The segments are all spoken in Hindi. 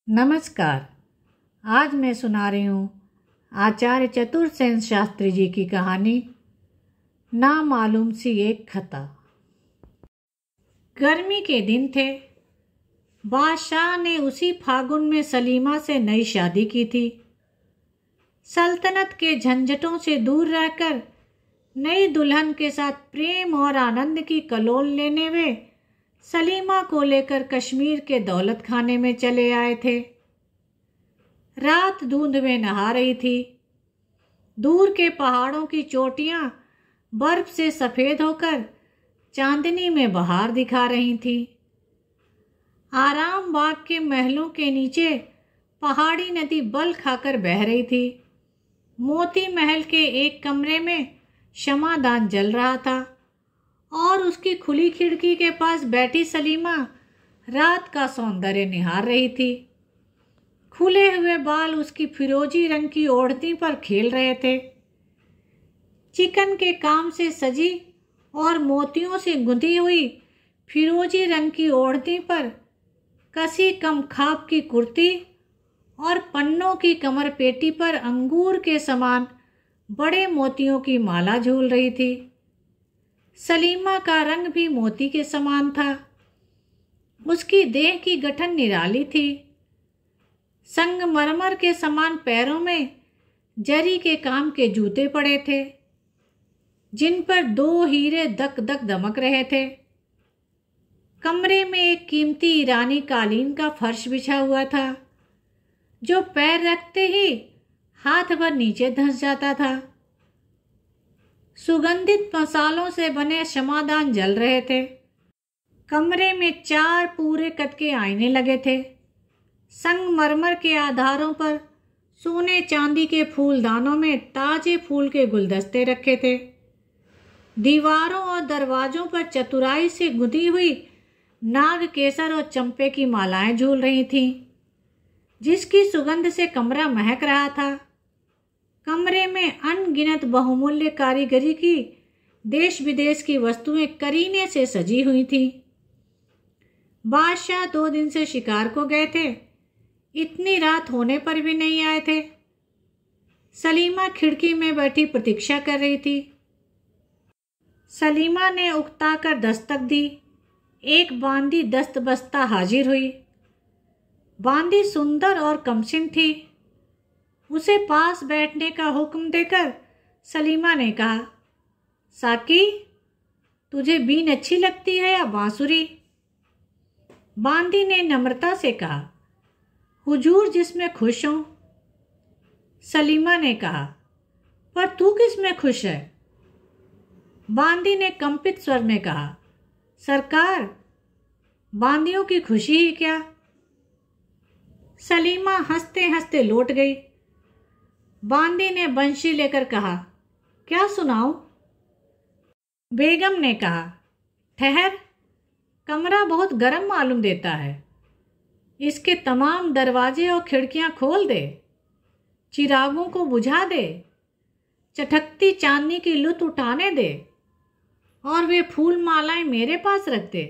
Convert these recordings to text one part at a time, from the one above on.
नमस्कार। आज मैं सुना रही हूँ आचार्य चतुरसेन शास्त्री जी की कहानी नामालूम सी एक खता। गर्मी के दिन थे। बादशाह ने उसी फागुन में सलीमा से नई शादी की थी। सल्तनत के झंझटों से दूर रहकर नई दुल्हन के साथ प्रेम और आनंद की कलोल लेने वे सलीमा को लेकर कश्मीर के दौलत खाने में चले आए थे। रात धुंध में नहा रही थी। दूर के पहाड़ों की चोटियां बर्फ से सफेद होकर चांदनी में बहार दिखा रही थी। आराम बाग के महलों के नीचे पहाड़ी नदी बल खाकर बह रही थी। मोती महल के एक कमरे में क्षमादान जल रहा था और उसकी खुली खिड़की के पास बैठी सलीमा रात का सौंदर्य निहार रही थी। खुले हुए बाल उसकी फिरोजी रंग की ओढ़नी पर खेल रहे थे। चिकन के काम से सजी और मोतियों से गुंथी हुई फिरोजी रंग की ओढ़नी पर कसी कम खाप की कुर्ती और पन्नों की कमर पेटी पर अंगूर के समान बड़े मोतियों की माला झूल रही थी। सलीमा का रंग भी मोती के समान था। उसकी देह की गठन निराली थी। संगमरमर के समान पैरों में जरी के काम के जूते पड़े थे, जिन पर 2 हीरे दक दक दमक रहे थे। कमरे में एक कीमती ईरानी कालीन का फर्श बिछा हुआ था, जो पैर रखते ही हाथ भर नीचे धंस जाता था। सुगंधित मसालों से बने क्षमादान जल रहे थे। कमरे में 4 पूरे कद के आईने लगे थे। संगमरमर के आधारों पर सोने चांदी के फूलदानों में ताजे फूल के गुलदस्ते रखे थे। दीवारों और दरवाजों पर चतुराई से गुंथी हुई नाग केसर और चंपे की मालाएं झूल रही थीं, जिसकी सुगंध से कमरा महक रहा था। कमरे में अनगिनत बहुमूल्य कारीगरी की देश विदेश की वस्तुएं करीने से सजी हुई थीं। बादशाह 2 दिन से शिकार को गए थे। इतनी रात होने पर भी नहीं आए थे। सलीमा खिड़की में बैठी प्रतीक्षा कर रही थी। सलीमा ने उकताकर दस्तक दी। एक बांदी दस्तबस्ता हाजिर हुई। बांदी सुंदर और कमसिन थी। उसे पास बैठने का हुक्म देकर सलीमा ने कहा, साकी, तुझे बीन अच्छी लगती है या बांसुरी? बांदी ने नम्रता से कहा, हुजूर जिसमें खुश हों। सलीमा ने कहा, पर तू किसमें खुश है? बांदी ने कंपित स्वर में कहा, सरकार, बांदियों की खुशी ही क्या। सलीमा हंसते हंसते लौट गई। बांदी ने बंशी लेकर कहा, क्या सुनाऊं? बेगम ने कहा, ठहर, कमरा बहुत गर्म मालूम देता है। इसके तमाम दरवाजे और खिड़कियां खोल दे, चिरागों को बुझा दे, चटकती चांदनी की लुत्फ उठाने दे और वे फूल मालाएं मेरे पास रख दे।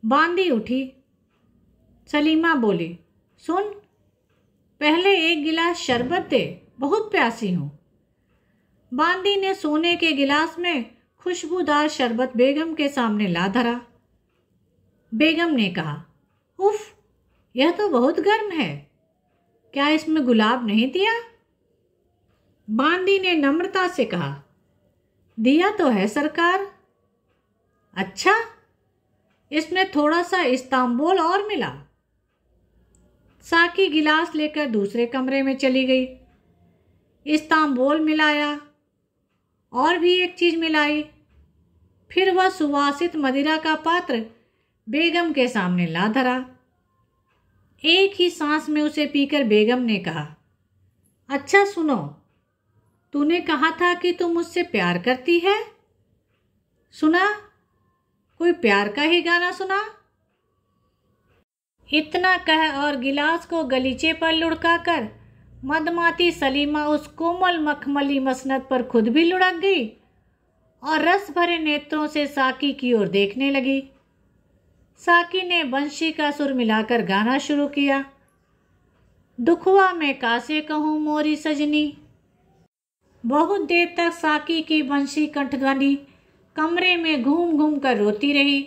बांदी उठी। सलीमा बोली, सुन, पहले एक गिलास शरबत दे, बहुत प्यासी हूं। बांदी ने सोने के गिलास में खुशबूदार शरबत बेगम के सामने ला धरा। बेगम ने कहा, उफ, यह तो बहुत गर्म है, क्या इसमें गुलाब नहीं दिया? बांदी ने नम्रता से कहा, दिया तो है सरकार। अच्छा, इसमें थोड़ा सा इस्तांबुल और मिला। साकी गिलास लेकर दूसरे कमरे में चली गई। इस्तांबुल मिलाया और भी एक चीज मिलाई। फिर वह सुवासित मदिरा का पात्र बेगम के सामने ला धरा। एक ही सांस में उसे पीकर बेगम ने कहा, अच्छा सुनो, तूने कहा था कि तू मुझसे प्यार करती है। सुना, कोई प्यार का ही गाना सुना। इतना कह और गिलास को गलीचे पर लुढ़काकर मदमाती सलीमा उस कोमल मखमली मसनद पर खुद भी लुढ़क गई और रस भरे नेत्रों से साकी की ओर देखने लगी। साकी ने बंशी का सुर मिलाकर गाना शुरू किया। दुखवा में कासे कहूँ मोरी सजनी। बहुत देर तक साकी की बंशी कंठध्वनि कमरे में घूम घूम कर रोती रही।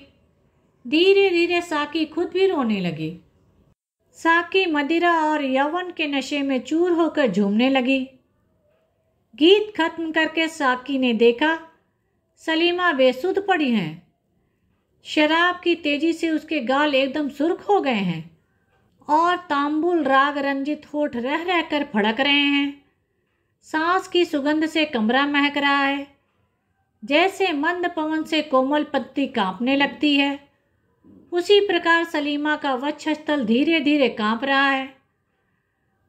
धीरे धीरे साकी खुद भी रोने लगी। साकी मदिरा और यौवन के नशे में चूर होकर झूमने लगी। गीत खत्म करके साकी ने देखा सलीमा बेसुध पड़ी हैं। शराब की तेजी से उसके गाल एकदम सुर्ख हो गए हैं और तांबुल राग रंजित होठ रह रहकर फड़क रहे हैं। सांस की सुगंध से कमरा महक रहा है, जैसे मंद पवन से कोमल पत्ती कांपने लगती है। उसी प्रकार सलीमा का वक्षस्थल धीरे धीरे कांप रहा है,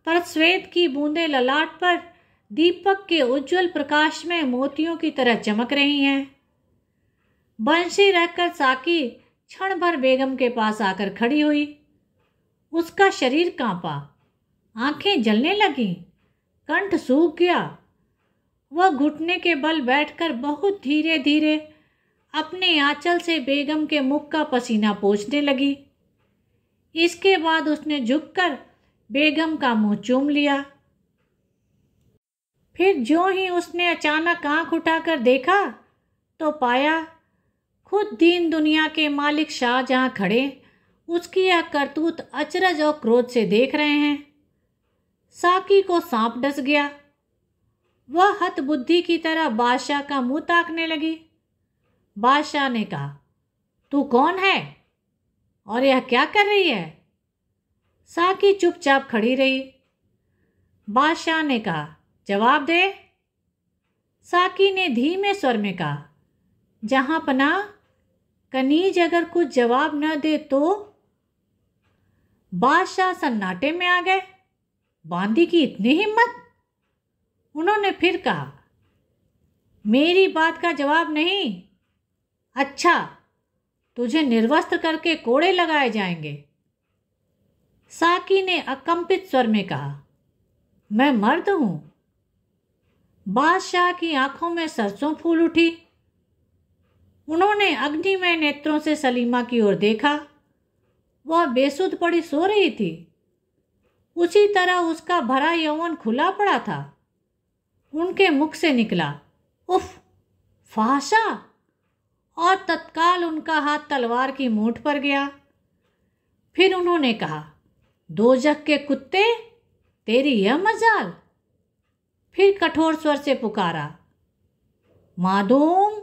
पर श्वेत की बूंदें ललाट पर दीपक के उज्जवल प्रकाश में मोतियों की तरह चमक रही हैं। बंशी रखकर साकी क्षण भर बेगम के पास आकर खड़ी हुई। उसका शरीर कांपा, आंखें जलने लगीं, कंठ सूख गया। वह घुटने के बल बैठकर बहुत धीरे धीरे अपने आंचल से बेगम के मुख का पसीना पोंछने लगी। इसके बाद उसने झुककर बेगम का मुंह चूम लिया। फिर जो ही उसने अचानक आंख उठाकर देखा तो पाया खुद दीन दुनिया के मालिक शाहजहां खड़े उसकी यह करतूत अचरज और क्रोध से देख रहे हैं। साकी को सांप डस गया। वह हतबुद्धि की तरह बादशाह का मुंह ताकने लगी। बादशाह ने कहा, तू कौन है और यह क्या कर रही है? साकी चुपचाप खड़ी रही। बादशाह ने कहा, जवाब दे। साकी ने धीमे स्वर में कहा, जहां पना कनीज अगर कुछ जवाब न दे तो? बादशाह सन्नाटे में आ गए। बांदी की इतनी हिम्मत! उन्होंने फिर कहा, मेरी बात का जवाब नहीं। अच्छा, तुझे निर्वस्त्र करके कोड़े लगाए जाएंगे। साकी ने अकंपित स्वर में कहा, मैं मर्द हूं। बादशाह की आंखों में सरसों फूल उठी। उन्होंने अग्निमय नेत्रों से सलीमा की ओर देखा। वह बेसुध पड़ी सो रही थी। उसी तरह उसका भरा यौवन खुला पड़ा था। उनके मुख से निकला, उफ, फहाशा, और तत्काल उनका हाथ तलवार की मूठ पर गया। फिर उन्होंने कहा, दोजख के कुत्ते, तेरी यह मजाल। फिर कठोर स्वर से पुकारा, माधूम।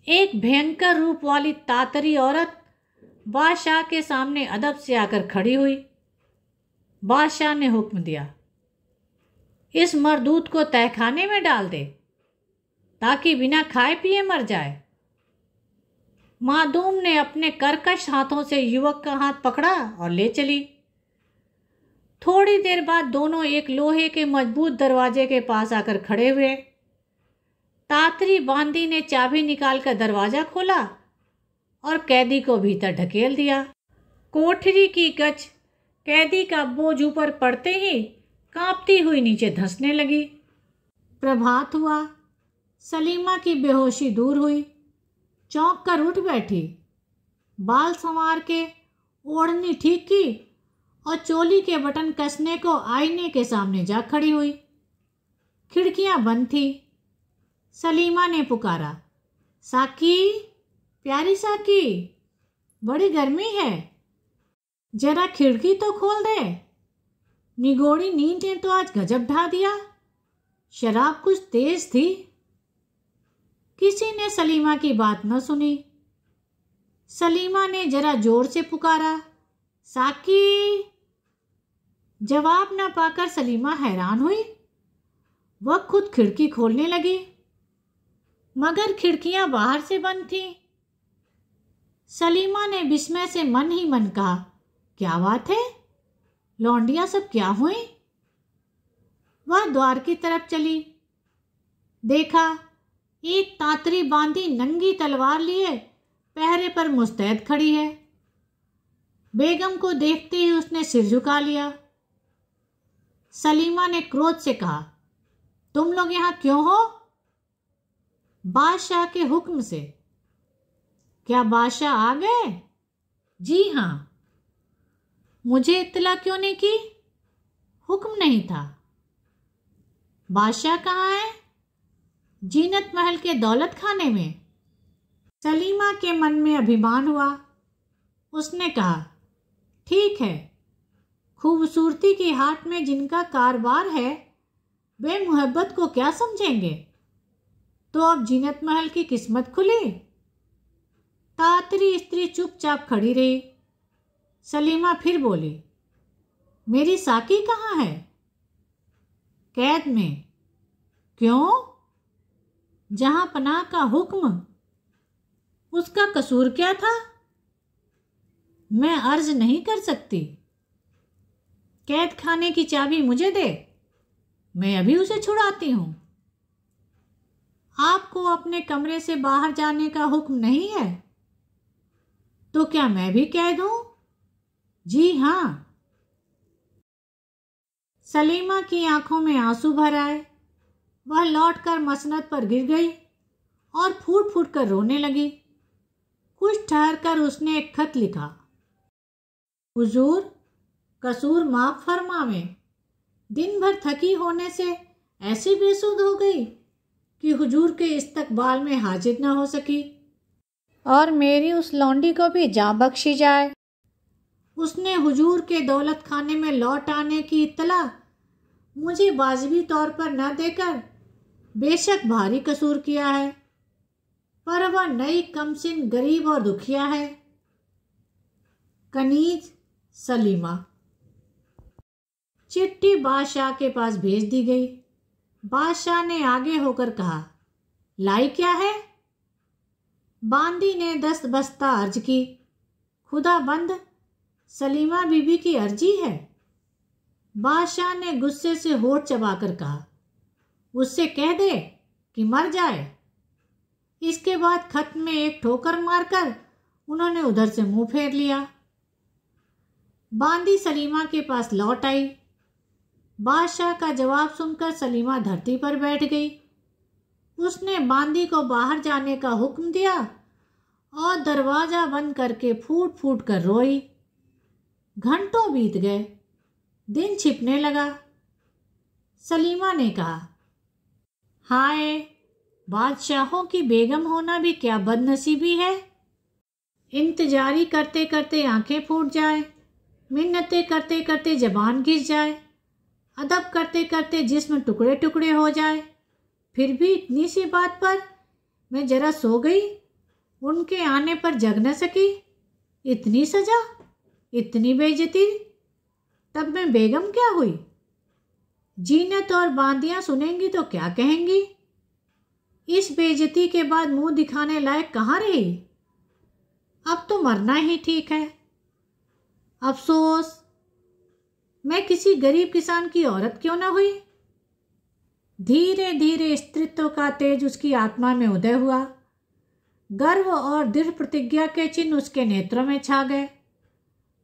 एक भयंकर रूप वाली तातरी औरत बादशाह के सामने अदब से आकर खड़ी हुई। बादशाह ने हुक्म दिया, इस मरदूत को तहखाने में डाल दे ताकि बिना खाए पिए मर जाए। माधूम ने अपने कर्कश हाथों से युवक का हाथ पकड़ा और ले चली। थोड़ी देर बाद दोनों एक लोहे के मजबूत दरवाजे के पास आकर खड़े हुए। तातरी बांदी ने चाबी निकालकर दरवाजा खोला और कैदी को भीतर ढकेल दिया। कोठरी की गज कैदी का बोझ ऊपर पड़ते ही कांपती हुई नीचे धंसने लगी। प्रभात हुआ। सलीमा की बेहोशी दूर हुई। चौंक कर उठ बैठी। बाल संवार के ओढ़नी ठीक की और चोली के बटन कसने को आईने के सामने जा खड़ी हुई। खिड़कियां बंद थी। सलीमा ने पुकारा, साकी, प्यारी साकी, बड़ी गर्मी है, जरा खिड़की तो खोल दे। निगोड़ी नींद ने तो आज गजब ढा दिया। शराब कुछ तेज थी। किसी ने सलीमा की बात न सुनी। सलीमा ने जरा जोर से पुकारा, साकी। जवाब न पाकर सलीमा हैरान हुई। वह खुद खिड़की खोलने लगी, मगर खिड़कियां बाहर से बंद थीं। सलीमा ने विस्मय से मन ही मन कहा, क्या बात है, लौंडियां सब क्या हुई? वह द्वार की तरफ चली। देखा, एक तातरी बांधी नंगी तलवार लिए पहरे पर मुस्तैद खड़ी है। बेगम को देखते ही उसने सिर झुका लिया। सलीमा ने क्रोध से कहा, तुम लोग यहां क्यों हो? बादशाह के हुक्म से। क्या बादशाह आ गए? जी हां। मुझे इत्तला क्यों नहीं की? हुक्म नहीं था। बादशाह कहाँ है? जीनत महल के दौलत खाने में। सलीमा के मन में अभिमान हुआ। उसने कहा, ठीक है, खूबसूरती के हाथ में जिनका कारोबार है वे मोहब्बत को क्या समझेंगे। तो अब जीनत महल की किस्मत खुली। तातरी स्त्री चुपचाप खड़ी रही। सलीमा फिर बोली, मेरी साकी कहाँ है? कैद में। क्यों? जहां पनाह का हुक्म। उसका कसूर क्या था? मैं अर्ज नहीं कर सकती। कैद खाने की चाबी मुझे दे, मैं अभी उसे छुड़ाती हूं। आपको अपने कमरे से बाहर जाने का हुक्म नहीं है? तो क्या मैं भी कैद हूं? जी हां। सलीमा की आंखों में आंसू भर आए। वह लौटकर मसनद पर गिर गई और फूट फूट कर रोने लगी। कुछ ठहरकर उसने एक खत लिखा। हुजूर, कसूर माफ फरमावें। दिन भर थकी होने से ऐसी बेसुध हो गई कि हुजूर के इस्तकबाल में हाजिर न हो सकी, और मेरी उस लौंडी को भी जा बख्शी जाए। उसने हुजूर के दौलत खाने में लौट आने की इत्तला मुझे वाजिबी तौर पर न देकर बेशक भारी कसूर किया है, पर वह नई कमसिन गरीब और दुखिया है। कनीज सलीमा। चिट्ठी बादशाह के पास भेज दी गई। बादशाह ने आगे होकर कहा, लाई क्या है? बांदी ने दस्तबस्ता अर्ज की। खुदा बंद, सलीमा बीबी की अर्जी है। बादशाह ने गुस्से से होठ चबाकर कहा, उससे कह दे कि मर जाए। इसके बाद खत में एक ठोकर मारकर उन्होंने उधर से मुंह फेर लिया। बांदी सलीमा के पास लौट आई। बादशाह का जवाब सुनकर सलीमा धरती पर बैठ गई। उसने बांदी को बाहर जाने का हुक्म दिया और दरवाजा बंद करके फूट फूट कर रोई। घंटों बीत गए। दिन छिपने लगा। सलीमा ने कहा, हाय, बादशाहों की बेगम होना भी क्या बदनसीबी है। इंतजारी करते करते आंखें फूट जाए, मिन्नतें करते करते जबान घिस जाए, अदब करते करते जिस्म टुकड़े टुकड़े हो जाए, फिर भी इतनी सी बात पर मैं जरा सो गई, उनके आने पर जग न सकी। इतनी सजा, इतनी बेइज्जती, तब मैं बेगम क्या हुई? जीनत और बांदियां सुनेंगी तो क्या कहेंगी? इस बेइज्जती के बाद मुंह दिखाने लायक कहाँ रही? अब तो मरना ही ठीक है। अफसोस, मैं किसी गरीब किसान की औरत क्यों न हुई। धीरे धीरे स्त्रीत्व का तेज उसकी आत्मा में उदय हुआ। गर्व और दृढ़ प्रतिज्ञा के चिन्ह उसके नेत्रों में छा गए।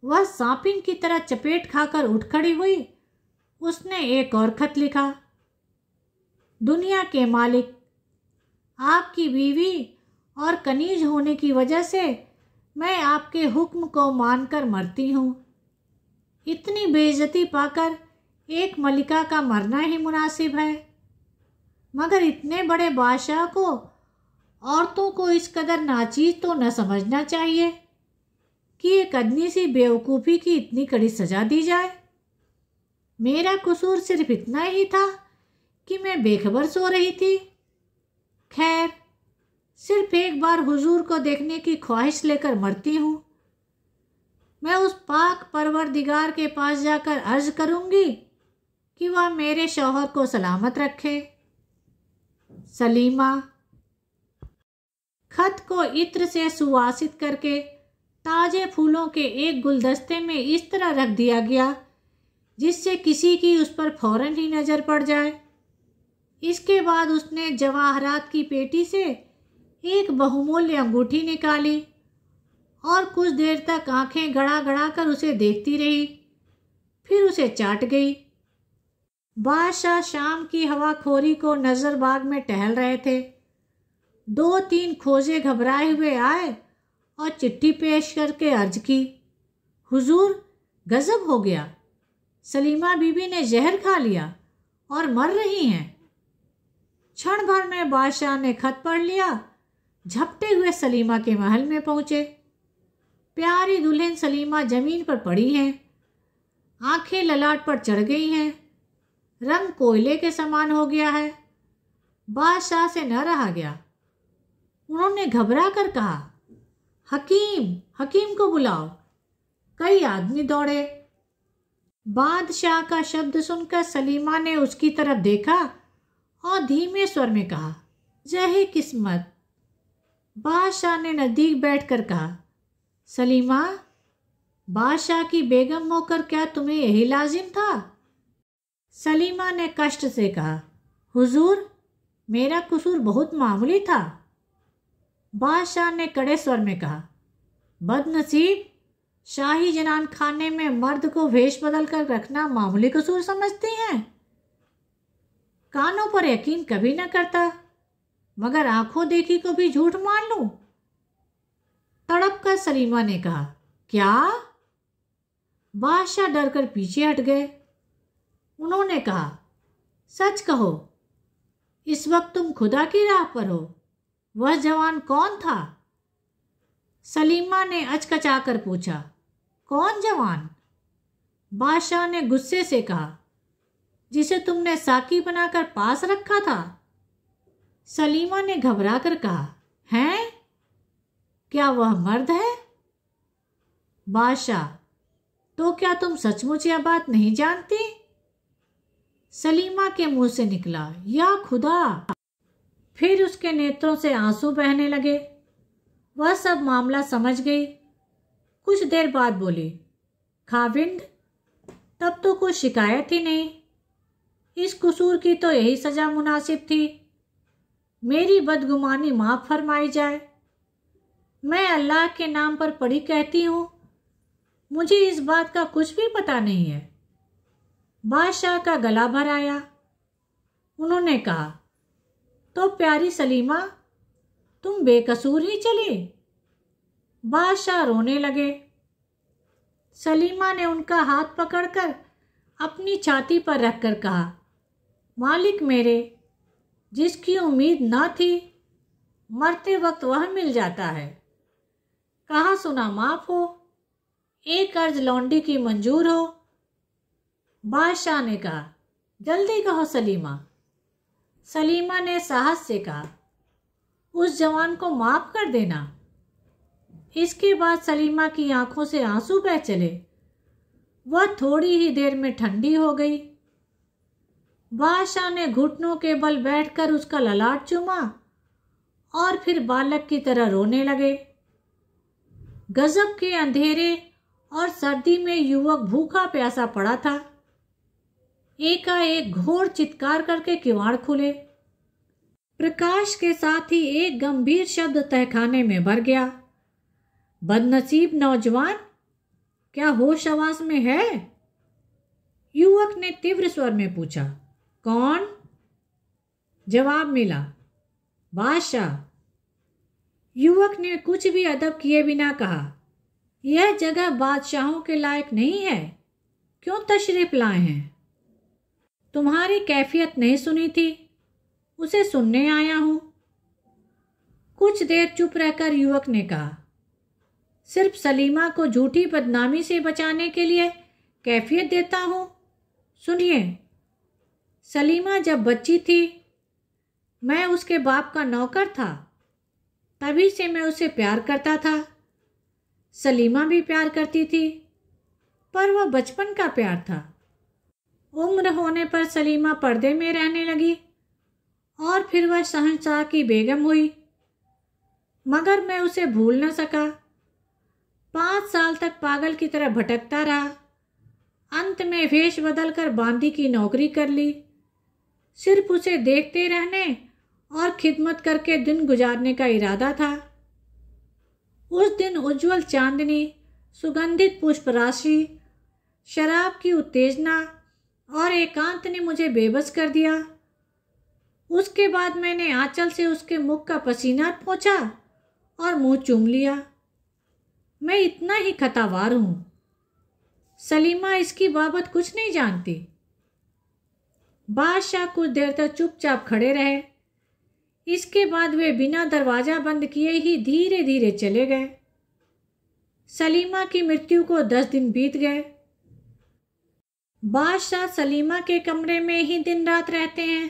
वह सांपिन की तरह चपेट खाकर उठ खड़ी हुई। उसने एक और खत लिखा। दुनिया के मालिक, आपकी बीवी और कनीज होने की वजह से मैं आपके हुक्म को मानकर मरती हूँ। इतनी बेइज्जती पाकर एक मलिका का मरना ही मुनासिब है, मगर इतने बड़े बादशाह को औरतों को इस कदर नाचीज तो न समझना चाहिए कि एक अदनी सी बेवकूफ़ी की इतनी कड़ी सजा दी जाए। मेरा कसूर सिर्फ इतना ही था कि मैं बेखबर सो रही थी। खैर, सिर्फ एक बार हुजूर को देखने की ख्वाहिश लेकर मरती हूँ। मैं उस पाक परवरदिगार के पास जाकर अर्ज करूँगी कि वह मेरे शौहर को सलामत रखे। सलीमा। खत को इत्र से सुवासित करके ताजे फूलों के एक गुलदस्ते में इस तरह रख दिया गया जिससे किसी की उस पर फौरन ही नज़र पड़ जाए। इसके बाद उसने जवाहरात की पेटी से एक बहुमूल्य अंगूठी निकाली और कुछ देर तक आंखें गड़ा गड़ा कर उसे देखती रही, फिर उसे चाट गई। बादशाह शाम की हवाखोरी को नजरबाग में टहल रहे थे। 2-3 खोजे घबराए हुए आए और चिट्ठी पेश करके अर्ज की, हुजूर, गजब हो गया, सलीमा बीबी ने जहर खा लिया और मर रही हैं। क्षण भर में बादशाह ने खत पढ़ लिया। झपटे हुए सलीमा के महल में पहुंचे। प्यारी दुल्हन सलीमा जमीन पर पड़ी हैं, आंखें ललाट पर चढ़ गई हैं, रंग कोयले के समान हो गया है। बादशाह से न रहा गया। उन्होंने घबरा कर कहा, हकीम, हकीम को बुलाओ। कई आदमी दौड़े। बादशाह का शब्द सुनकर सलीमा ने उसकी तरफ देखा और धीमे स्वर में कहा, जय ही किस्मत। बादशाह ने नजदीक बैठकर कहा, सलीमा, बादशाह की बेगम होकर क्या तुम्हें यही लाजिम था? सलीमा ने कष्ट से कहा, हुजूर, मेरा कसूर बहुत मामूली था। बादशाह ने कड़े स्वर में कहा, बदनसीब, शाही जनान खाने में मर्द को वेश बदल कर रखना मामूली कसूर समझती हैं? कानों पर यकीन कभी न करता, मगर आंखों देखी को भी झूठ मान लूं? तड़प कर सलीमा ने कहा, क्या? बादशाह डर कर पीछे हट गए। उन्होंने कहा, सच कहो, इस वक्त तुम खुदा की राह पर हो। वह जवान कौन था? सलीमा ने अचकचाकर पूछा, कौन जवान? बादशाह ने गुस्से से कहा, जिसे तुमने साकी बनाकर पास रखा था। सलीमा ने घबरा कर कहा, हैं? क्या वह मर्द है? बादशाह, तो क्या तुम सचमुच यह बात नहीं जानती? सलीमा के मुंह से निकला, या खुदा। फिर उसके नेत्रों से आंसू बहने लगे। वह सब मामला समझ गई। कुछ देर बाद बोली, खाविंद, तब तो कोई शिकायत ही नहीं। इस कसूर की तो यही सजा मुनासिब थी। मेरी बदगुमानी माफ फरमाई जाए। मैं अल्लाह के नाम पर पढ़ी कहती हूँ, मुझे इस बात का कुछ भी पता नहीं है। बादशाह का गला भर आया। उन्होंने कहा, तो प्यारी सलीमा, तुम बेकसूर ही चली? बादशाह रोने लगे। सलीमा ने उनका हाथ पकड़कर अपनी छाती पर रखकर कहा, मालिक मेरे, जिसकी उम्मीद न थी, मरते वक्त वह मिल जाता है। कहा सुना माफ हो, एक अर्ज लौंडी की मंजूर हो। बादशाह ने कहा, जल्दी कहो सलीमा। सलीमा ने साहस से कहा, उस जवान को माफ कर देना। इसके बाद सलीमा की आंखों से आंसू बह चले। वह थोड़ी ही देर में ठंडी हो गई। बादशाह ने घुटनों के बल बैठकर उसका ललाट चूमा और फिर बालक की तरह रोने लगे। गजब के अंधेरे और सर्दी में युवक भूखा प्यासा पड़ा था। एकाएक घोर चित्कार करके किवाड़ खुले। प्रकाश के साथ ही एक गंभीर शब्द तहखाने में भर गया, बदनसीब नौजवान, क्या होश हवास में है? युवक ने तीव्र स्वर में पूछा, कौन? जवाब मिला, बादशाह। युवक ने कुछ भी अदब किए बिना कहा, यह जगह बादशाहों के लायक नहीं है। क्यों तशरीफ लाए हैं? तुम्हारी कैफियत नहीं सुनी थी, उसे सुनने आया हूं। कुछ देर चुप रहकर युवक ने कहा, सिर्फ सलीमा को झूठी बदनामी से बचाने के लिए कैफियत देता हूं। सुनिए, सलीमा जब बच्ची थी, मैं उसके बाप का नौकर था। तभी से मैं उसे प्यार करता था। सलीमा भी प्यार करती थी, पर वह बचपन का प्यार था। उम्र होने पर सलीमा पर्दे में रहने लगी और फिर वह शहंशाह की बेगम हुई, मगर मैं उसे भूल न सका। 5 साल तक पागल की तरह भटकता रहा। अंत में वेश बदलकर बांदी की नौकरी कर ली। सिर्फ उसे देखते रहने और खिदमत करके दिन गुजारने का इरादा था। उस दिन उज्जवल चांदनी, सुगंधित पुष्प राशि, शराब की उत्तेजना और एकांत ने मुझे बेबस कर दिया। उसके बाद मैंने आंचल से उसके मुख का पसीना पोंछा और मुंह चूम लिया। मैं इतना ही खतावार हूं। सलीमा इसकी बाबत कुछ नहीं जानती। बादशाह कुछ देर तक चुपचाप खड़े रहे। इसके बाद वे बिना दरवाजा बंद किए ही धीरे धीरे चले गए। सलीमा की मृत्यु को 10 दिन बीत गए। बादशाह सलीमा के कमरे में ही दिन रात रहते हैं।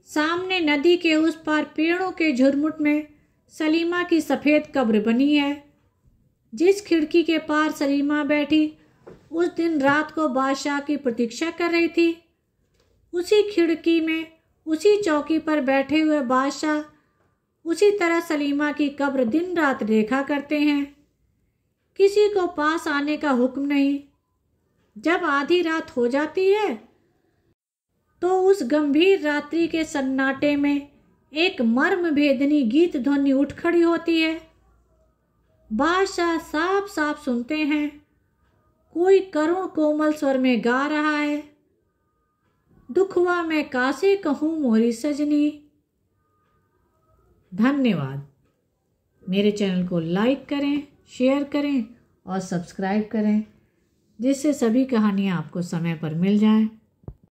सामने नदी के उस पार पेड़ों के झुरमुट में सलीमा की सफ़ेद कब्र बनी है। जिस खिड़की के पार सलीमा बैठी उस दिन रात को बादशाह की प्रतीक्षा कर रही थी, उसी खिड़की में उसी चौकी पर बैठे हुए बादशाह उसी तरह सलीमा की कब्र दिन रात देखा करते हैं। किसी को पास आने का हुक्म नहीं। जब आधी रात हो जाती है तो उस गंभीर रात्रि के सन्नाटे में एक मर्म भेदनी गीत ध्वनि उठ खड़ी होती है। बादशाह साफ साफ सुनते हैं, कोई करुण कोमल स्वर में गा रहा है, दुखवा मैं कासे कहूँ मोरी सजनी। धन्यवाद। मेरे चैनल को लाइक करें, शेयर करें और सब्सक्राइब करें, जिससे सभी कहानियाँ आपको समय पर मिल जाएं।